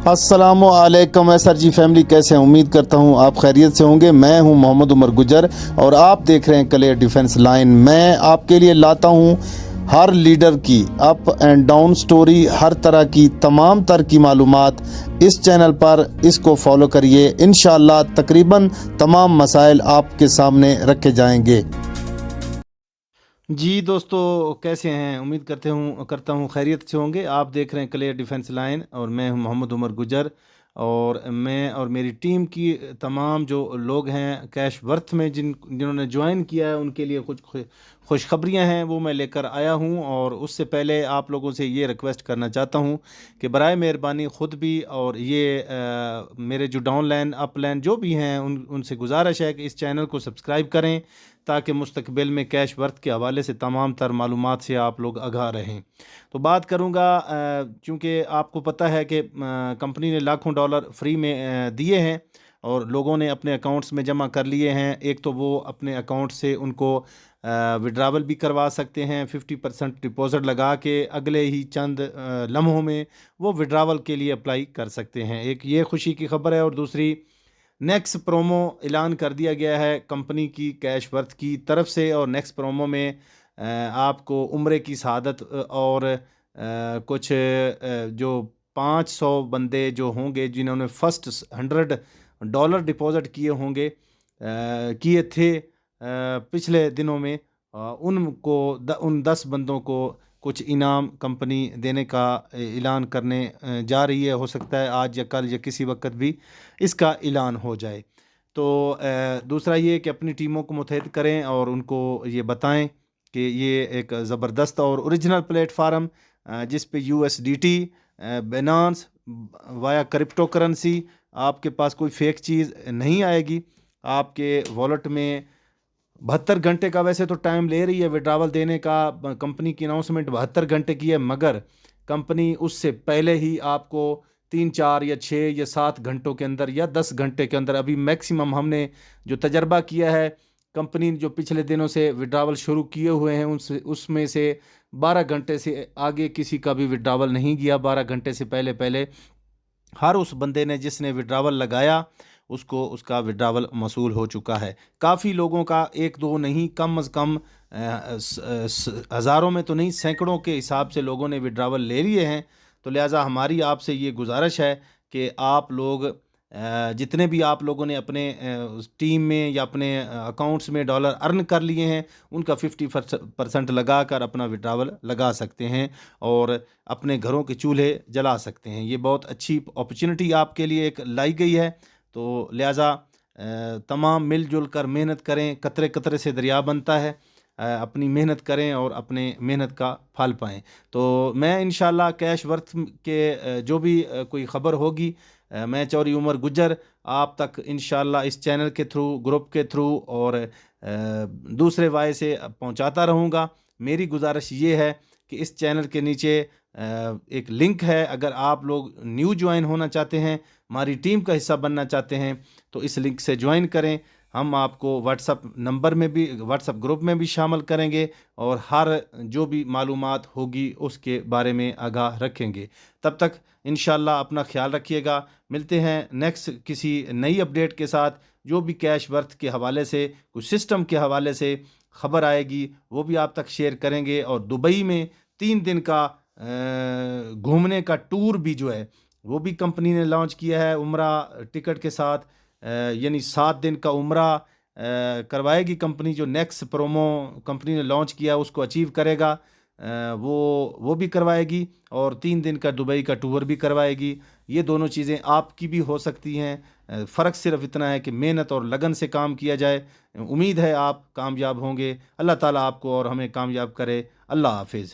अस्सलामु अलैकुम सर जी फैमिली, कैसे हैं? उम्मीद करता हूं आप खैरियत से होंगे। मैं हूं मोहम्मद उमर गुजर और आप देख रहे हैं क्लियर डिफेंस लाइन। मैं आपके लिए लाता हूं हर लीडर की अप एंड डाउन स्टोरी, हर तरह की तमाम तर की मालूमात इस चैनल पर। इसको फॉलो करिए, इंशाअल्लाह तकरीबन तमाम मसाइल आपके सामने रखे जाएंगे। जी दोस्तों, कैसे हैं? उम्मीद करता हूँ खैरियत से होंगे। आप देख रहे हैं क्लियर डिफेंस लाइन और मैं हूं मोहम्मद उमर गुजर। और मैं और मेरी टीम की तमाम जो लोग हैं कैश वर्थ में जिन्होंने ज्वाइन किया है, उनके लिए कुछ खुशखबरियाँ हैं, वो मैं लेकर आया हूं। और उससे पहले आप लोगों से ये रिक्वेस्ट करना चाहता हूं कि बराए मेहरबानी ख़ुद भी और ये मेरे जो डाउन लाइन अप लाइन जो भी हैं उनसे गुजारिश है कि इस चैनल को सब्सक्राइब करें, ताकि मुस्तकबिल में कैश वर्थ के हवाले से तमाम तर मालूमात से आप लोग आगाह रहें। तो बात करूंगा, चूँकि आपको पता है कि कंपनी ने लाखों डॉलर फ्री में दिए हैं और लोगों ने अपने अकाउंट्स में जमा कर लिए हैं। एक तो वो अपने अकाउंट से उनको विड्रावल भी करवा सकते हैं, 50% डिपॉज़िट लगा के अगले ही चंद लम्हों में वो विड्रावल के लिए अप्लाई कर सकते हैं। एक ये खुशी की खबर है। और दूसरी, नेक्स्ट प्रोमो ऐलान कर दिया गया है कंपनी की कैश वर्थ की तरफ से। और नेक्स्ट प्रोमो में आपको उम्रे की शहादत और कुछ जो 500 बंदे जो होंगे जिन्होंने फर्स्ट $100 डिपॉज़िट किए होंगे किए थे पिछले दिनों में, उन 10 बंदों को कुछ इनाम कंपनी देने का ऐलान करने जा रही है। हो सकता है आज या कल या किसी वक्त भी इसका ऐलान हो जाए। तो दूसरा ये कि अपनी टीमों को मुतहद करें और उनको ये बताएं कि ये एक ज़बरदस्त और ओरिजिनल प्लेटफार्म जिस पे USDT, Binance via crypto currency, आपके पास कोई फेक चीज़ नहीं आएगी। आपके वॉलेट में 72 घंटे का वैसे तो टाइम ले रही है विड्रावल देने का। कंपनी की अनाउंसमेंट 72 घंटे की है, मगर कंपनी उससे पहले ही आपको 3, 4 या 6 या 7 घंटों के अंदर या 10 घंटे के अंदर, अभी मैक्सिमम हमने जो तजर्बा किया है, कंपनी जो पिछले दिनों से विड्रावल शुरू किए हुए हैं उसमें से 12 घंटे से आगे किसी का भी विड्रावल नहीं गया। 12 घंटे से पहले पहले हर उस बंदे ने जिसने विड्रावल लगाया उसको उसका विड्रावल मसूल हो चुका है। काफ़ी लोगों का, एक दो नहीं, कम अज़ कम हज़ारों में तो नहीं, सैकड़ों के हिसाब से लोगों ने विड्रावल ले लिए हैं। तो लिहाजा हमारी आपसे ये गुजारिश है कि आप लोग जितने भी आप लोगों ने अपने टीम में या अपने अकाउंट्स में डॉलर अर्न कर लिए हैं, उनका 50% लगा कर अपना विड्रावल लगा सकते हैं और अपने घरों के चूल्हे जला सकते हैं। ये बहुत अच्छी अपॉर्चुनिटी आपके लिए एक लाई गई है। तो लिहाजा तमाम मिलजुल कर मेहनत करें, कतरे कतरे से दरिया बनता है। अपनी मेहनत करें और अपने मेहनत का फल पाएं। तो मैं इंशाल्लाह कैश वर्थ के जो भी कोई ख़बर होगी, मैं चौधरी उमर गुजर आप तक इंशाल्लाह इस चैनल के थ्रू, ग्रुप के थ्रू और दूसरे वाय से पहुंचाता रहूँगा। मेरी गुजारिश ये है कि इस चैनल के नीचे एक लिंक है, अगर आप लोग न्यू ज्वाइन होना चाहते हैं, हमारी टीम का हिस्सा बनना चाहते हैं, तो इस लिंक से ज्वाइन करें। हम आपको व्हाट्सअप ग्रुप में भी शामिल करेंगे और हर जो भी मालूमात होगी उसके बारे में आगाह रखेंगे। तब तक इंशाल्लाह अपना ख्याल रखिएगा। मिलते हैं नेक्स्ट किसी नई अपडेट के साथ। जो भी कैश वर्थ के हवाले से, कुछ सिस्टम के हवाले से खबर आएगी, वो भी आप तक शेयर करेंगे। और दुबई में 3 दिन का घूमने का टूर भी जो है वो भी कंपनी ने लॉन्च किया है उम्रा टिकट के साथ। यानी 7 दिन का उम्रा करवाएगी कंपनी। जो नेक्स्ट प्रोमो कंपनी ने लॉन्च किया उसको अचीव करेगा, वो भी करवाएगी और 3 दिन का दुबई का टूर भी करवाएगी। ये दोनों चीज़ें आपकी भी हो सकती हैं। फ़र्क सिर्फ इतना है कि मेहनत और लगन से काम किया जाए। उम्मीद है आप कामयाब होंगे। अल्लाह ताला आपको और हमें कामयाब करे। अल्लाह हाफिज़।